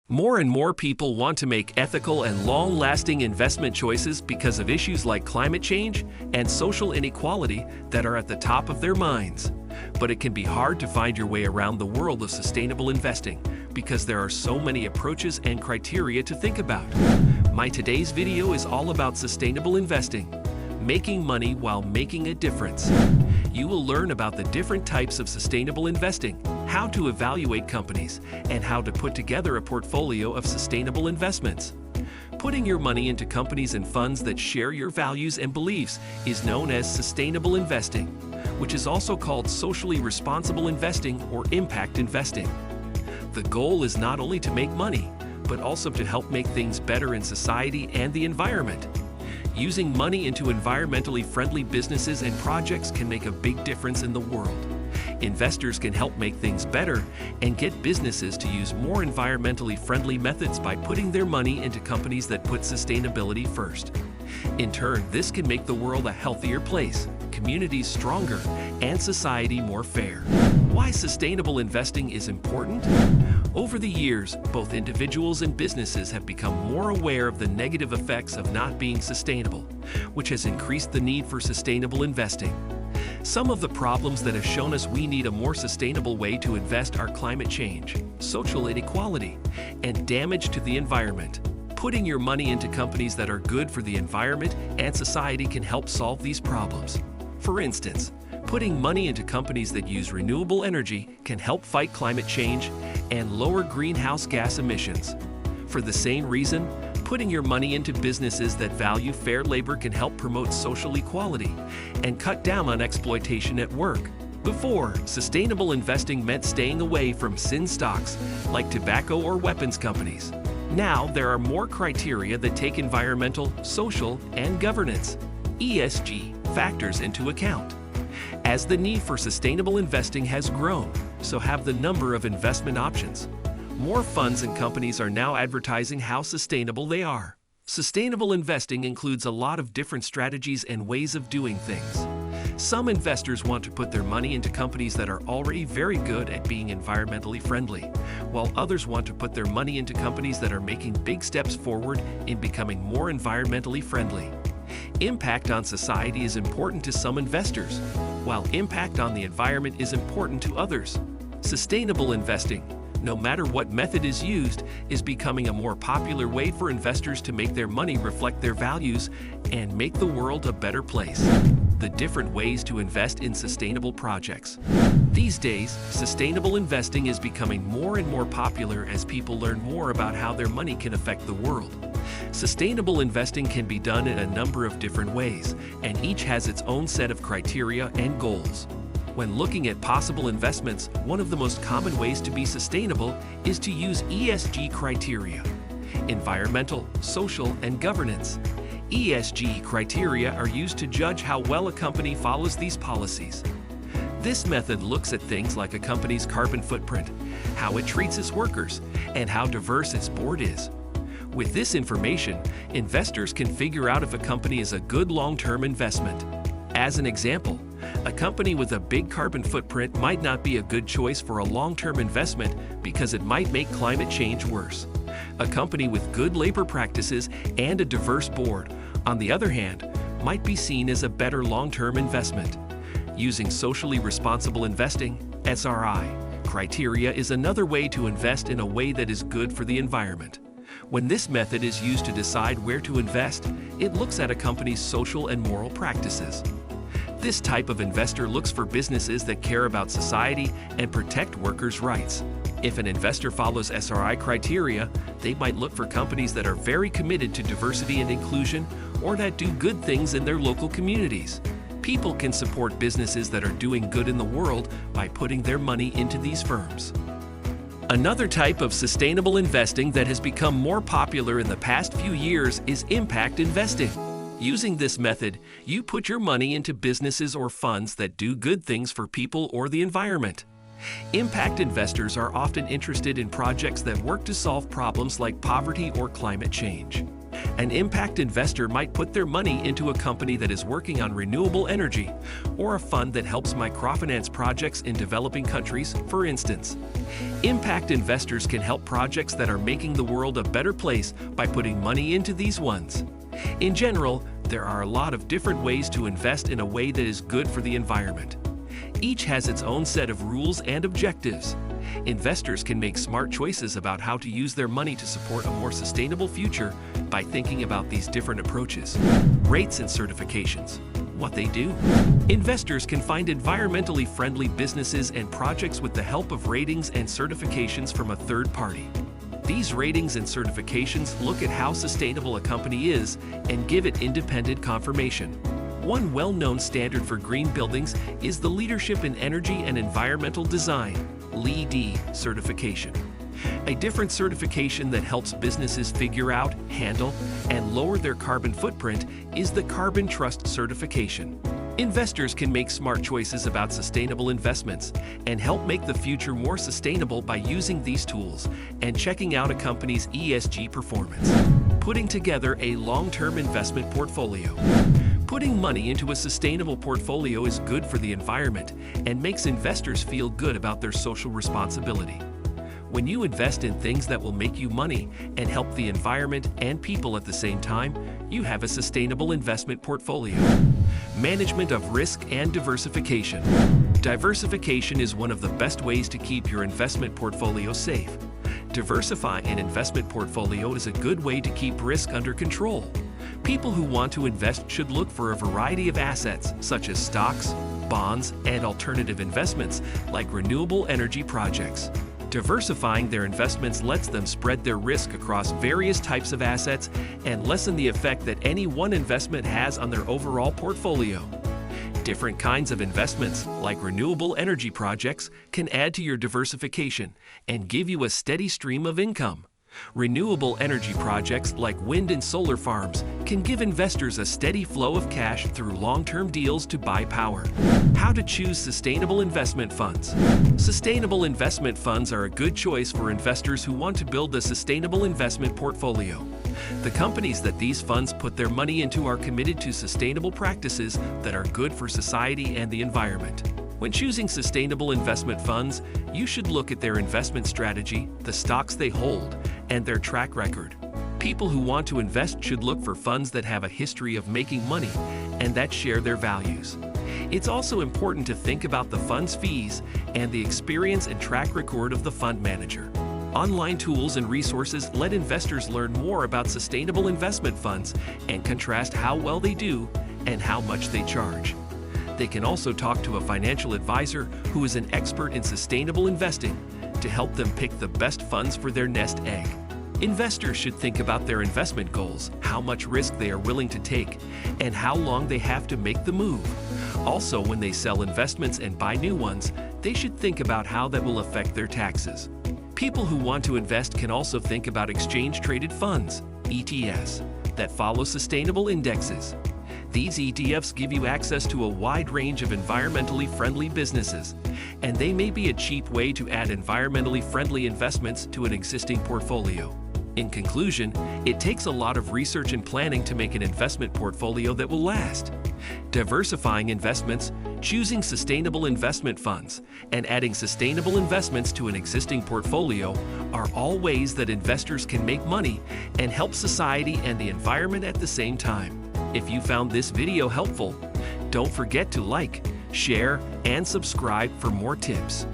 More and more people want to make ethical and long-lasting investment choices because of issues like climate change and social inequality that are at the top of their minds. But it can be hard to find your way around the world of sustainable investing because there are so many approaches and criteria to think about. My today's video is all about sustainable investing, making money while making a difference. You will learn about the different types of sustainable investing, how to evaluate companies, and how to put together a portfolio of sustainable investments. Putting your money into companies and funds that share your values and beliefs is known as sustainable investing, which is also called socially responsible investing or impact investing. The goal is not only to make money, but also to help make things better in society and the environment. Using money into environmentally friendly businesses and projects can make a big difference in the world. Investors can help make things better and get businesses to use more environmentally friendly methods by putting their money into companies that put sustainability first. In turn, this can make the world a healthier place, communities stronger, and society more fair. Why sustainable investing is important? Over the years, both individuals and businesses have become more aware of the negative effects of not being sustainable, which has increased the need for sustainable investing. Some of the problems that have shown us we need a more sustainable way to invest are climate change, social inequality, and damage to the environment. Putting your money into companies that are good for the environment and society can help solve these problems. For instance, putting money into companies that use renewable energy can help fight climate change and lower greenhouse gas emissions. For the same reason, putting your money into businesses that value fair labor can help promote social equality and cut down on exploitation at work. Before, sustainable investing meant staying away from sin stocks like tobacco or weapons companies. Now, there are more criteria that take environmental, social, and governance (ESG) factors into account. As the need for sustainable investing has grown, so have the number of investment options. More funds and companies are now advertising how sustainable they are. Sustainable investing includes a lot of different strategies and ways of doing things. Some investors want to put their money into companies that are already very good at being environmentally friendly, while others want to put their money into companies that are making big steps forward in becoming more environmentally friendly. Impact on society is important to some investors, while impact on the environment is important to others. Sustainable investing, no matter what method is used, is becoming a more popular way for investors to make their money reflect their values and make the world a better place. The different ways to invest in sustainable projects. These days, sustainable investing is becoming more and more popular as people learn more about how their money can affect the world. Sustainable investing can be done in a number of different ways, and each has its own set of criteria and goals. When looking at possible investments, one of the most common ways to be sustainable is to use ESG criteria: environmental, social, and governance. ESG criteria are used to judge how well a company follows these policies. This method looks at things like a company's carbon footprint, how it treats its workers, and how diverse its board is. With this information, investors can figure out if a company is a good long-term investment. As an example, a company with a big carbon footprint might not be a good choice for a long-term investment because it might make climate change worse. A company with good labor practices and a diverse board, on the other hand, might be seen as a better long-term investment. Using socially responsible investing, SRI, criteria is another way to invest in a way that is good for the environment. When this method is used to decide where to invest, it looks at a company's social and moral practices. This type of investor looks for businesses that care about society and protect workers' rights. If an investor follows SRI criteria, they might look for companies that are very committed to diversity and inclusion or that do good things in their local communities. People can support businesses that are doing good in the world by putting their money into these firms. Another type of sustainable investing that has become more popular in the past few years is impact investing. Using this method, you put your money into businesses or funds that do good things for people or the environment. Impact investors are often interested in projects that work to solve problems like poverty or climate change. An impact investor might put their money into a company that is working on renewable energy, or a fund that helps microfinance projects in developing countries, for instance. Impact investors can help projects that are making the world a better place by putting money into these ones. In general, there are a lot of different ways to invest in a way that is good for the environment. Each has its own set of rules and objectives. Investors can make smart choices about how to use their money to support a more sustainable future by thinking about these different approaches. Rates and certifications. What they do. Investors can find environmentally friendly businesses and projects with the help of ratings and certifications from a third party. These ratings and certifications look at how sustainable a company is and give it independent confirmation. One well-known standard for green buildings is the Leadership in Energy and Environmental Design (LEED) certification. A different certification that helps businesses figure out, handle, and lower their carbon footprint is the Carbon Trust certification. Investors can make smart choices about sustainable investments and help make the future more sustainable by using these tools and checking out a company's ESG performance. Putting together a long-term investment portfolio. Putting money into a sustainable portfolio is good for the environment and makes investors feel good about their social responsibility. When you invest in things that will make you money and help the environment and people at the same time, you have a sustainable investment portfolio. Management of risk and diversification. Diversification is one of the best ways to keep your investment portfolio safe. Diversifying an investment portfolio is a good way to keep risk under control. People who want to invest should look for a variety of assets, such as stocks, bonds, and alternative investments like renewable energy projects. Diversifying their investments lets them spread their risk across various types of assets and lessen the effect that any one investment has on their overall portfolio. Different kinds of investments, like renewable energy projects, can add to your diversification and give you a steady stream of income. Renewable energy projects like wind and solar farms can give investors a steady flow of cash through long-term deals to buy power. How to choose sustainable investment funds. Sustainable investment funds are a good choice for investors who want to build a sustainable investment portfolio. The companies that these funds put their money into are committed to sustainable practices that are good for society and the environment. When choosing sustainable investment funds, you should look at their investment strategy, the stocks they hold, and their track record. People who want to invest should look for funds that have a history of making money and that share their values. It's also important to think about the fund's fees and the experience and track record of the fund manager. Online tools and resources let investors learn more about sustainable investment funds and contrast how well they do and how much they charge. They can also talk to a financial advisor who is an expert in sustainable investing to help them pick the best funds for their nest egg. Investors should think about their investment goals, how much risk they are willing to take, and how long they have to make the move. Also, when they sell investments and buy new ones, they should think about how that will affect their taxes. People who want to invest can also think about exchange-traded funds, ETFs, that follow sustainable indexes. These ETFs give you access to a wide range of environmentally friendly businesses, and they may be a cheap way to add environmentally friendly investments to an existing portfolio. In conclusion, it takes a lot of research and planning to make an investment portfolio that will last. Diversifying investments, choosing sustainable investment funds, and adding sustainable investments to an existing portfolio are all ways that investors can make money and help society and the environment at the same time. If you found this video helpful, don't forget to like, share, and subscribe for more tips.